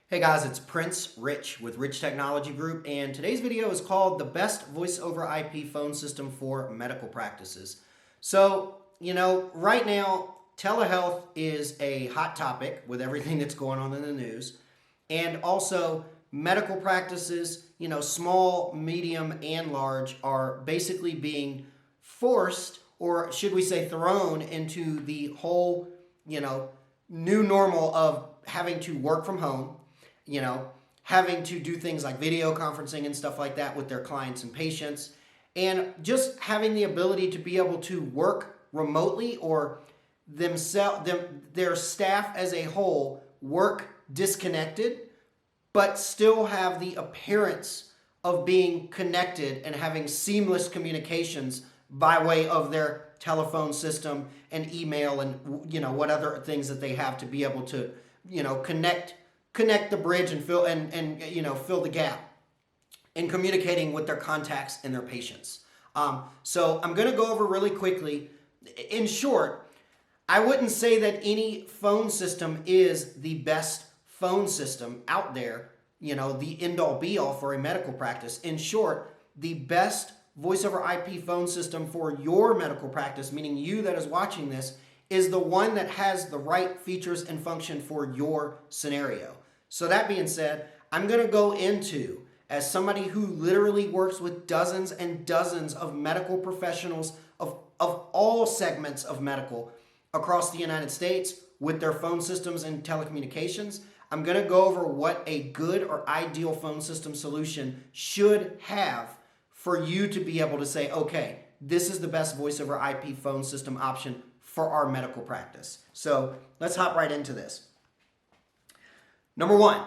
Hey guys, it's Prince Rich with Rich Technology Group, and today's video is called The Best Voice over IP Phone System for Medical Practices. So, right now, telehealth is a hot topic with everything that's going on in the news, and also medical practices, small, medium, and large, are basically being forced, or should we say thrown, into the whole, new normal of having to work from home, having to do things like video conferencing and stuff like that with their clients and patients, and just having the ability to be able to work remotely or their staff as a whole work disconnected, but still have the appearance of being connected and having seamless communications by way of their telephone system and email and what other things that they have to be able to connect the bridge and fill fill the gap in communicating with their contacts and their patients. So I'm going to go over really quickly. In short, I wouldn't say that any phone system is the best phone system out there, the end-all be-all for a medical practice. In short, the best voice over IP phone system for your medical practice, meaning you that is watching this, is the one that has the right features and function for your scenario. So that being said, I'm going to go into, as somebody who literally works with dozens and dozens of medical professionals of all segments of medical across the United States with their phone systems and telecommunications, I'm going to go over what a good or ideal phone system solution should have for you to be able to say, okay, this is the best voice over IP phone system option for our medical practice. So let's hop right into this. Number one,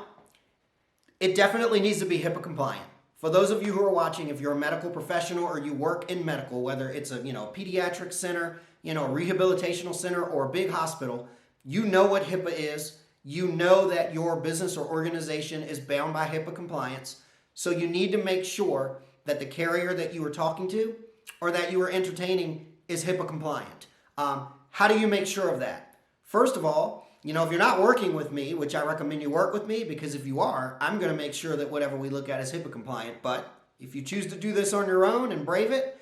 it definitely needs to be HIPAA compliant. For those of you who are watching, if you're a medical professional or you work in medical, whether it's a pediatric center, a rehabilitational center, or a big hospital, you know what HIPAA is. You know that your business or organization is bound by HIPAA compliance. So you need to make sure that the carrier that you are talking to or that you are entertaining is HIPAA compliant. How do you make sure of that? First of all, if you're not working with me, which I recommend you work with me, because if you are, I'm going to make sure that whatever we look at is HIPAA compliant. But if you choose to do this on your own and brave it,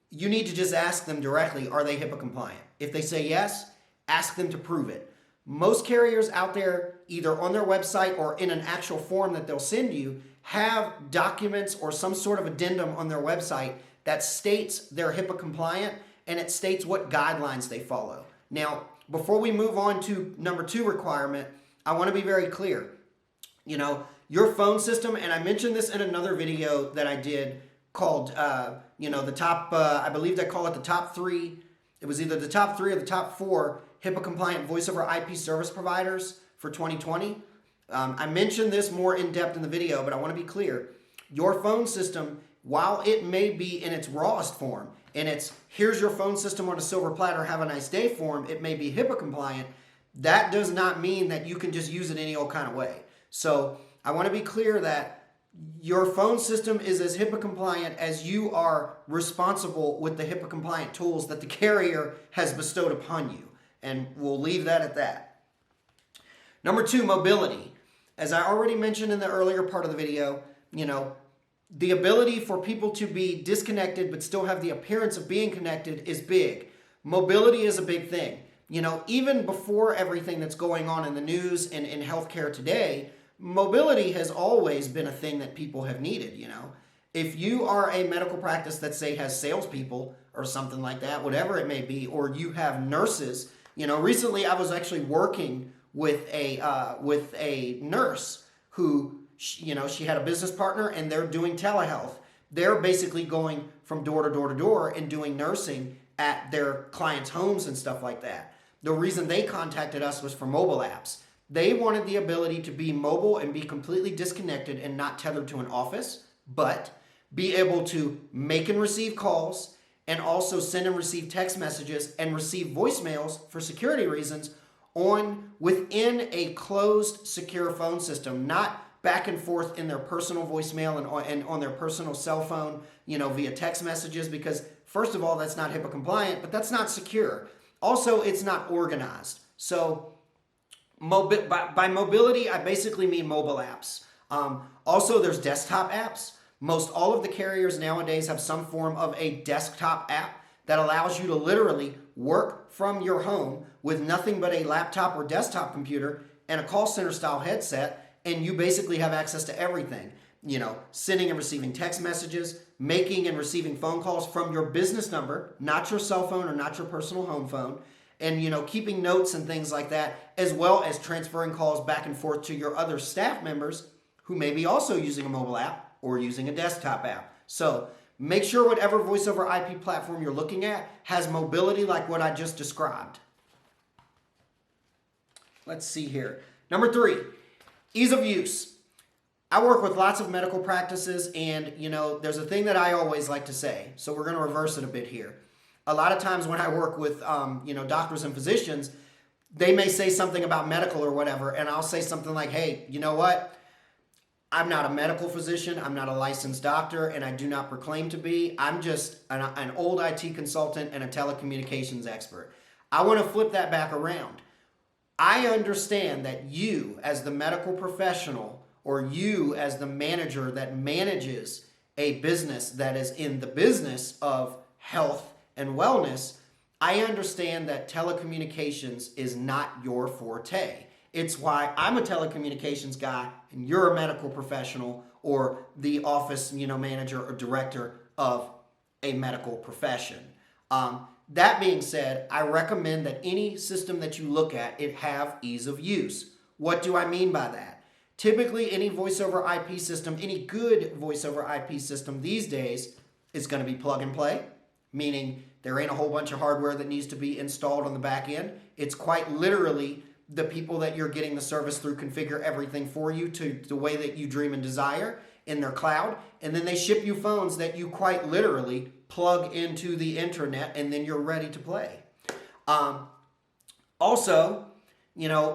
you need to just ask them directly, are they HIPAA compliant? If they say yes, ask them to prove it. Most carriers out there, either on their website or in an actual form that they'll send you, have documents or some sort of addendum on their website that states they're HIPAA compliant and it states what guidelines they follow. Now, before we move on to number 2 requirement, I want to be very clear. Your phone system, and I mentioned this in another video that I did called, the top, I believe they call it the top 3. It was either the top 3 or the top 4 HIPAA compliant voice over IP service providers for 2020. I mentioned this more in depth in the video, but I want to be clear. Your phone system, while it may be in its rawest form, and it's here's your phone system on a silver platter, have a nice day form, it may be HIPAA compliant, that does not mean that you can just use it any old kind of way. So I want to be clear that your phone system is as HIPAA compliant as you are responsible with the HIPAA compliant tools that the carrier has bestowed upon you. And we'll leave that at that. Number 2, mobility. As I already mentioned in the earlier part of the video, the ability for people to be disconnected but still have the appearance of being connected is big. Mobility is a big thing. Even before everything that's going on in the news and in healthcare today, mobility has always been a thing that people have needed. If you are a medical practice that, say, has salespeople or something like that, whatever it may be, or you have nurses, recently I was actually working with a nurse who, she had a business partner and they're doing telehealth. They're basically going from door to door to door and doing nursing at their clients' homes and stuff like that. The reason they contacted us was for mobile apps. They wanted the ability to be mobile and be completely disconnected and not tethered to an office, but be able to make and receive calls and also send and receive text messages and receive voicemails for security reasons within a closed, secure phone system, not back and forth in their personal voicemail and on their personal cell phone, via text messages, because first of all, that's not HIPAA compliant, but that's not secure. Also, it's not organized. So By mobility, I basically mean mobile apps. Also, there's desktop apps. Most all of the carriers nowadays have some form of a desktop app that allows you to literally work from your home with nothing but a laptop or desktop computer and a call center style headset, and you basically have access to everything. You know, sending and receiving text messages, making and receiving phone calls from your business number, not your cell phone or not your personal home phone, and you know, keeping notes and things like that, as well as transferring calls back and forth to your other staff members who may be also using a mobile app or using a desktop app. So make sure whatever voice over IP platform you're looking at has mobility like what I just described. Let's see here. Number 3, ease of use. I work with lots of medical practices, and you know, there's a thing that I always like to say, so we're going to reverse it a bit here. A lot of times when I work with doctors and physicians, they may say something about medical or whatever, and I'll say something like, hey, you know what? I'm not a medical physician, I'm not a licensed doctor, and I do not proclaim to be. I'm just an old IT consultant and a telecommunications expert. I want to flip that back around. I understand that you as the medical professional, or you as the manager that manages a business that is in the business of health and wellness, I understand that telecommunications is not your forte. It's why I'm a telecommunications guy and you're a medical professional or the office, manager or director of a medical profession. That being said, I recommend that any system that you look at, it have ease of use. What do I mean by that? Typically, any voice over IP system, any good voice over IP system these days is going to be plug and play, meaning there ain't a whole bunch of hardware that needs to be installed on the back end. It's quite literally the people that you're getting the service through configure everything for you to the way that you dream and desire in their cloud. And then they ship you phones that you quite literally plug into the internet, and then you're ready to play. Also,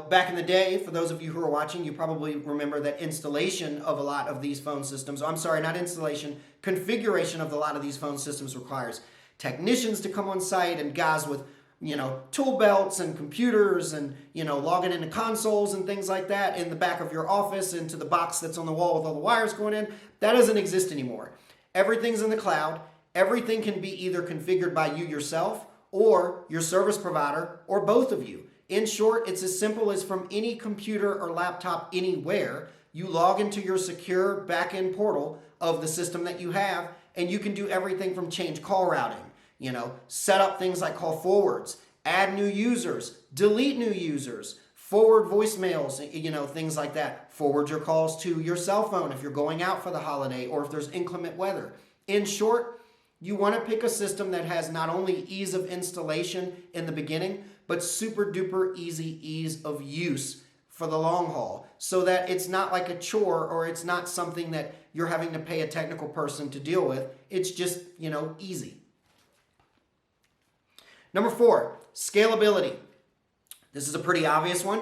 back in the day, for those of you who are watching, you probably remember that installation of a lot of these phone systems, configuration of a lot of these phone systems requires technicians to come on site and guys with, tool belts and computers and, logging into consoles and things like that in the back of your office into the box that's on the wall with all the wires going in. That doesn't exist anymore. Everything's in the cloud. Everything can be either configured by you yourself or your service provider or both of you. In short, it's as simple as from any computer or laptop anywhere, you log into your secure backend portal of the system that you have, and you can do everything from change call routing, set up things like call forwards, add new users, delete new users, forward voicemails, things like that. Forward your calls to your cell phone if you're going out for the holiday or if there's inclement weather. In short, you want to pick a system that has not only ease of installation in the beginning, but super duper ease of use for the long haul, so that it's not like a chore or it's not something that you're having to pay a technical person to deal with. It's just, easy. Number 4, scalability. This is a pretty obvious one.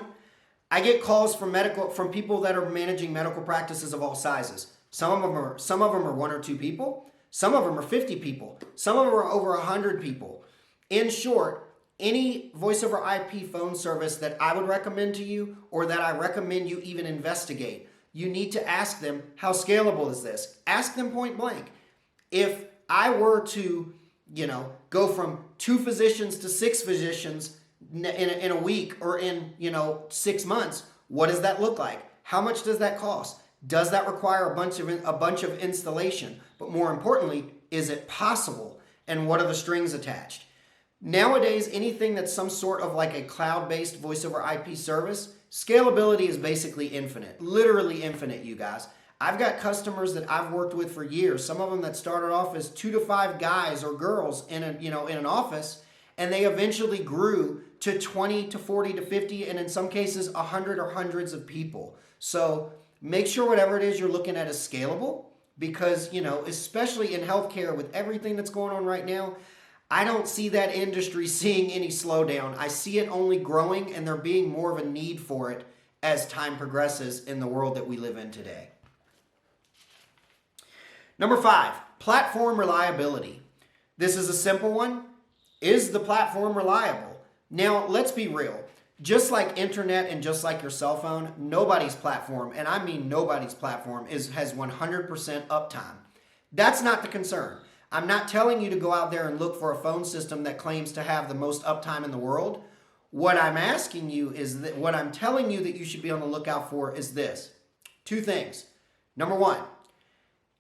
I get calls from people that are managing medical practices of all sizes. Some of them are 1 or 2 people. Some of them are 50 people. Some of them are over 100 people. In short, any voice over IP phone service that I would recommend to you or that I recommend you even investigate, you need to ask them, how scalable is this? Ask them point blank. If I were to, go from 2 physicians to 6 physicians in a week or in, 6 months, what does that look like? How much does that cost? Does that require a bunch of installation? But more importantly, is it possible? And what are the strings attached? Nowadays, anything that's some sort of like a cloud-based voice over IP service, scalability is basically infinite, literally infinite, you guys. I've got customers that I've worked with for years, some of them that started off as 2 to 5 guys or girls in an office, and they eventually grew to 20 to 40 to 50, and in some cases 100 or hundreds of people. So make sure whatever it is you're looking at is scalable, because, especially in healthcare with everything that's going on right now, I don't see that industry seeing any slowdown. I see it only growing, and there being more of a need for it as time progresses in the world that we live in today. Number 5, platform reliability. This is a simple one. Is the platform reliable? Now, let's be real. just like internet and just like your cell phone, nobody's platform, and I mean nobody's platform, has 100% uptime. That's not the concern. I'm not telling you to go out there and look for a phone system that claims to have the most uptime in the world. What I'm asking you is that what I'm telling you that you should be on the lookout for is this. Two things. Number one,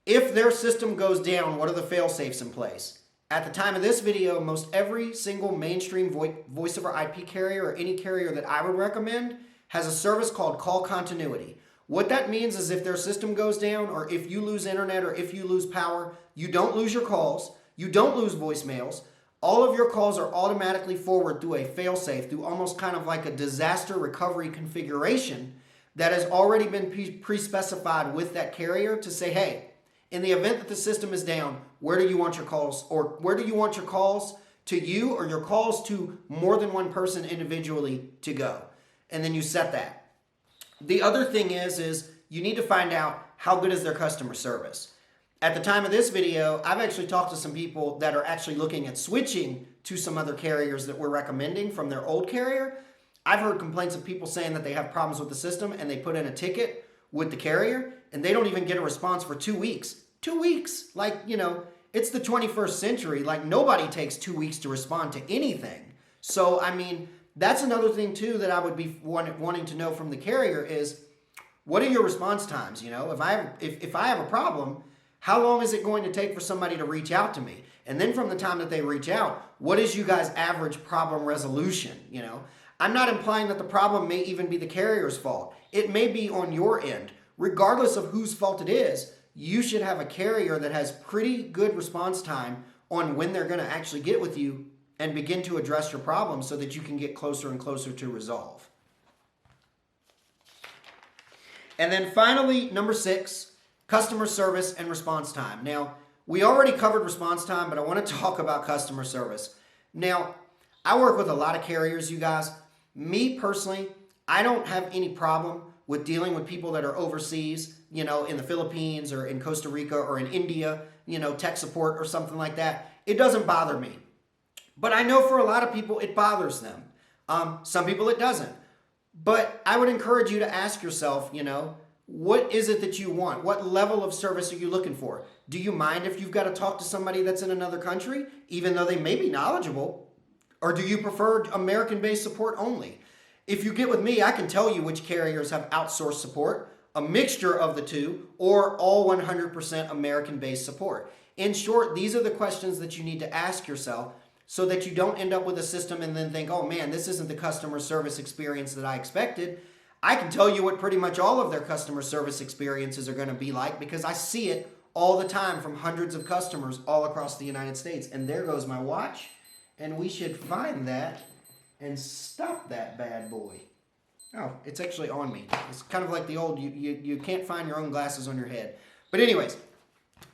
if their system goes down, what are the fail-safes in place? At the time of this video, most every single mainstream voice over IP carrier or any carrier that I would recommend has a service called call continuity. What that means is if their system goes down or if you lose internet or if you lose power, you don't lose your calls, you don't lose voicemails. All of your calls are automatically forwarded through a fail-safe, through almost kind of like a disaster recovery configuration that has already been pre-specified with that carrier to say, hey, in the event that the system is down, where do you want your calls, or where do you want your calls to you or your calls to more than one person individually to go? And then you set that. The other thing is you need to find out how good is their customer service. At the time of this video, I've actually talked to some people that are actually looking at switching to some other carriers that we're recommending from their old carrier. I've heard complaints of people saying that they have problems with the system and they put in a ticket with the carrier and they don't even get a response for 2 weeks. 2 weeks. Like, you know, it's the 21st century. Like, nobody takes 2 weeks to respond to anything. So, I mean, that's another thing too that I would be wanting to know from the carrier is, what are your response times? You know, if I have a problem, how long is it going to take for somebody to reach out to me? And then from the time that they reach out, what is you guys' average problem resolution? You know, I'm not implying that the problem may even be the carrier's fault. It may be on your end. Regardless of whose fault it is, you should have a carrier that has pretty good response time on when they're going to actually get with you and begin to address your problem so that you can get closer and closer to resolve. And then finally, number 6, customer service and response time. Now, we already covered response time, but I want to talk about customer service. Now, I work with a lot of carriers, you guys. Me personally, I don't have any problem with dealing with people that are overseas, you know, in the Philippines or in Costa Rica or in India, you know, tech support or something like that. It doesn't bother me. But I know for a lot of people, it bothers them. Some people it doesn't. But I would encourage you to ask yourself, you know, what is it that you want? What level of service are you looking for? Do you mind if you've got to talk to somebody that's in another country, even though they may be knowledgeable? Or do you prefer American-based support only? If you get with me, I can tell you which carriers have outsourced support, a mixture of the two, or all 100% American-based support. In short, these are the questions that you need to ask yourself so that you don't end up with a system and then think, oh man, this isn't the customer service experience that I expected. I can tell you what pretty much all of their customer service experiences are going to be like because I see it all the time from hundreds of customers all across the United States. And there goes my watch. And we should find that and stop that bad boy. Oh, it's actually on me. It's kind of like the old, you can't find your own glasses on your head. But anyways,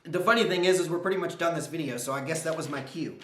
the funny thing is we're pretty much done this video, so I guess that was my cue.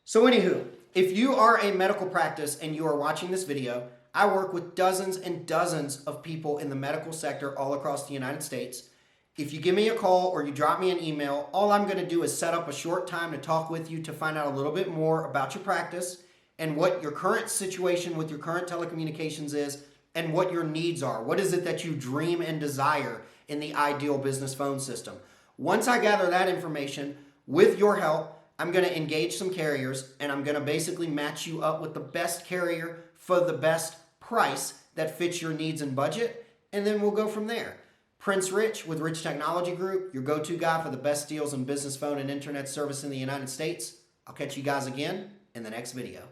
So anywho, if you are a medical practice and you are watching this video, I work with dozens and dozens of people in the medical sector all across the United States. If you give me a call or you drop me an email, all I'm going to do is set up a short time to talk with you to find out a little bit more about your practice and what your current situation with your current telecommunications is and what your needs are. What is it that you dream and desire in the ideal business phone system? Once I gather that information, with your help, I'm going to engage some carriers and I'm going to basically match you up with the best carrier for the best price that fits your needs and budget, and then we'll go from there. Prince Rich with Rich Technology Group, your go-to guy for the best deals in business phone and internet service in the United States. I'll catch you guys again in the next video.